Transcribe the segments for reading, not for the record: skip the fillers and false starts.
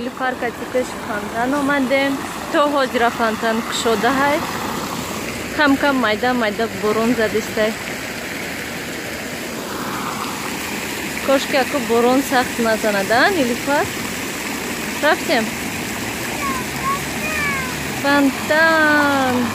نیلوفر کتی پیش خواندن آمدیم تو حاجره فانتن کشوده های کم کم مایده مایده برون زدیسته کاش که اکو برون سخت نزنده نیلوفر رفتیم فانتن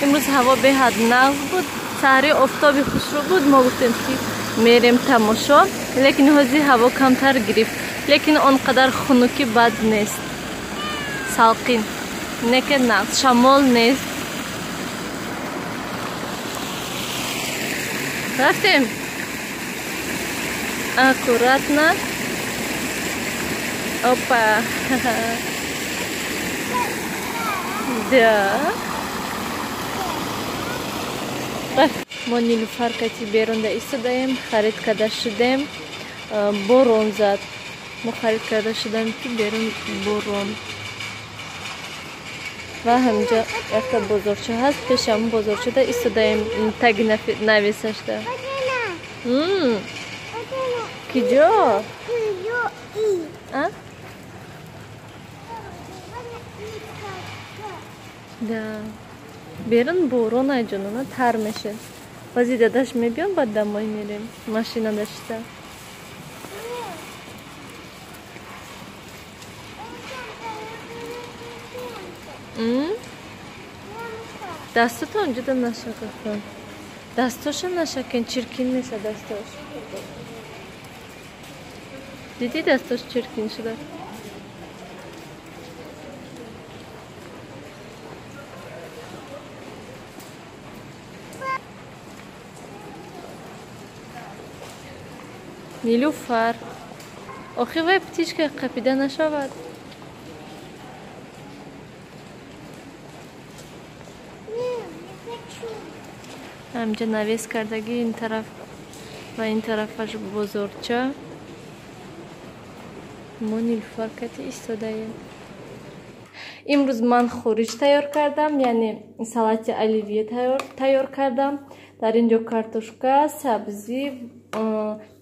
امروز هوا به حد نغز بود سحری آفتابی خوش رو بود ما گفتیم که میریم تماشا لیکن حاضی هوا کمتر گرفت لیکن آنقدر خنوکی بد نیست سالقین نه که نغز شمال نیست رفتیم аккуратно опа да ما نیلوفر کتی بیرون ایستادیم خرید کرده شدیم بارون زد ما خرید کرده شدیم که بیرون بارون و همینجا یک بزرگچه هست پیش همون بزرگچه ده ایستادیم تگ نویسش ده کجا؟ да بیرون بارون ای جانونا تر میشه بازی داداش میبیان بعد دمای میریم ماشینا داشته دستتو اونجا دا نشکن دستاشو نشکن چرکین نیست دستاش دیدی دستاش چرکین شده نیلوفر آخه وای پتیش که قپیده نشود همجا نویس کردگی این طرف و این طرفش بزرگچه ما نیلوفر کتی ایستاده ایم امروز من خورش تیار کردم یعنی سالات оливье تیار کردم در اینجا کارتوشکا سبزی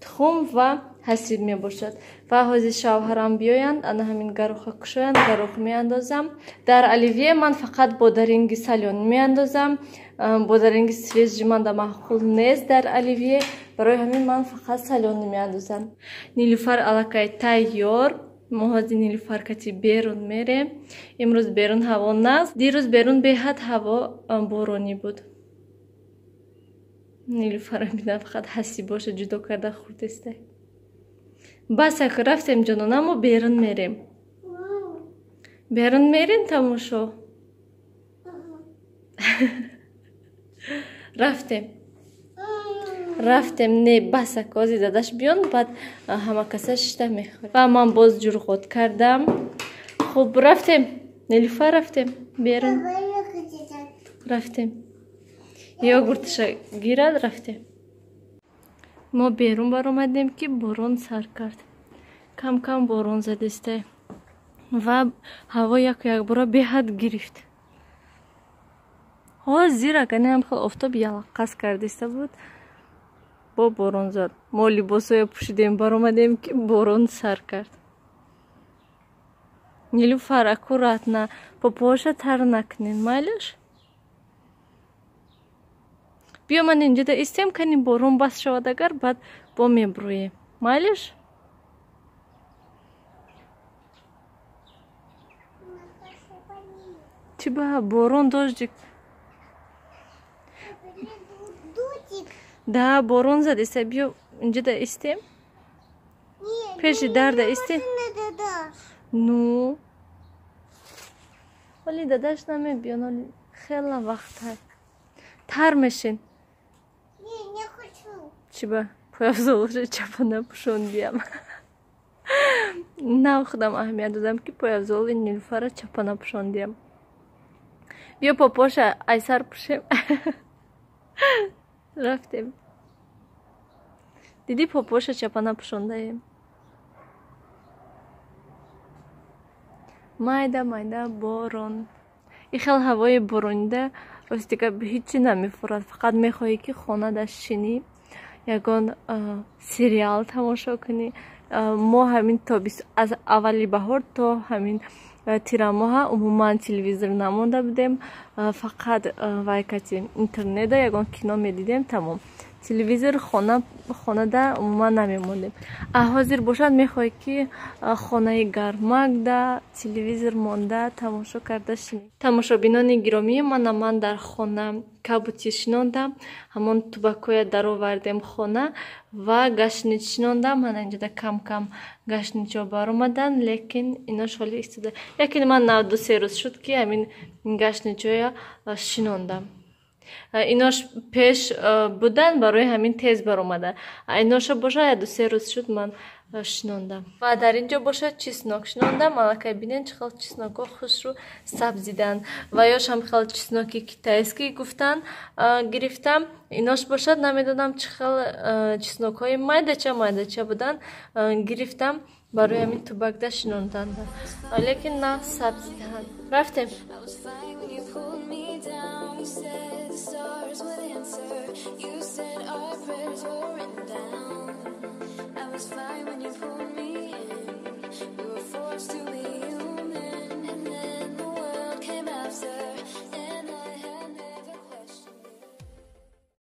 تخم و حسیب می باشد و حاضر شوهرم بیایند انا همین گروخ کشویند گروخ می اندازم در оливье من فقط بودرینگ سالون می اندازم بودرینگ سویج من دا معقول نیست در оливье برای همین من فقط سالون می اندازم نیلوفر علاقه تیار ما حاضر نیلوفر کتی بیرون میریم امروز بیرون هوا نست دیروز بیرون به حد هوا بارونی بود نیلوفر میدن فقط حسی باشه جدا کرده خورد استه بس اگه رفتیم جانونا ما بیرون میریم تماشا رفتیم نه بس اگه آزی دادش بیان بعد همه کسا شده میخوره و من باز جور خود کردم خب رفتیم نیلوفر رفتیم بیرون رفتیم یاگورتش گیرد رفتیم ما بیرون بر اومدیم که بارون سر کرد کم کم بارون زدسته و هوا یک بار به حد گرفت ها زیرا کنه هم خیلی آفتاب یلقاس کردسته بود با بارون زد ما لباسای پوشیدیم بر اومدیم که بارون سر کرد نیلوفر аккуратно پاپاشا تر نکنین مالش بیا من اینجا دا ایستیم کنیم بارون بس شود اگر بعد با میبرویم مالش چی با بارون داشت да بارون زد ایسته بیا اینجا دا ایستیم پیش در دا ایستیم نو ولی داداش نمیبیان ولی خیلی وقت هست تر میشین چی با پایافزالش چپانه پوشوندیم نه خودم اهمیت دادم که پایافزال این نیلوفر چپانه پوشوندیم بیا پاپاش ایسر پوشیم رفتیم دیدی پاپاش چپانه پوشونده ایم مایده بارون این خیلی هوای بارونده راستی که به هیچی نمیفورد فقط میخواهی که خانه داشت شینی ягон сериал тамошо кунӣ. Мо ҳамин аз аввали баҳор то ҳамин тирамоҳа умуман телевизор намонда будем, фақат вай кати интернета ягон кино медидем, тамом. Телевизор хонада умуман намемондем. Ҳозир бошад мехоҳӣ ки хонаи гармакда телевизор монда тамошо карда шинӣ. Тамошобинони гиромӣ, ман дар хона кабути шинондам, ҳамон тубакоя даровардем хона ва гашнич шинондам. Мана инҷода кам кам гашничо баромадан, лекин инош ҳоли истода. Лекин ман 2-3 рӯз шуд ки ҳамин гашничоя шинондам. Инош пеш будан, барои ҳамин тез баромада. Иноша боша 2-3 рӯз шуд ман шинондам. Ва дар инҷо боша чеснок шинондам. Малакай бинен чӣ хел чесноко хушрӯ сабзидан. Ва ёшам хел чесноки китайский гуфтан гирифтам. Инош бошад намедонам чӣ хел чеснокҳои майдача будан гирифтам. Барои ҳамин тубакда шинонданда. Лекин на сабзидан. Рафтем. You said our prayers were written down.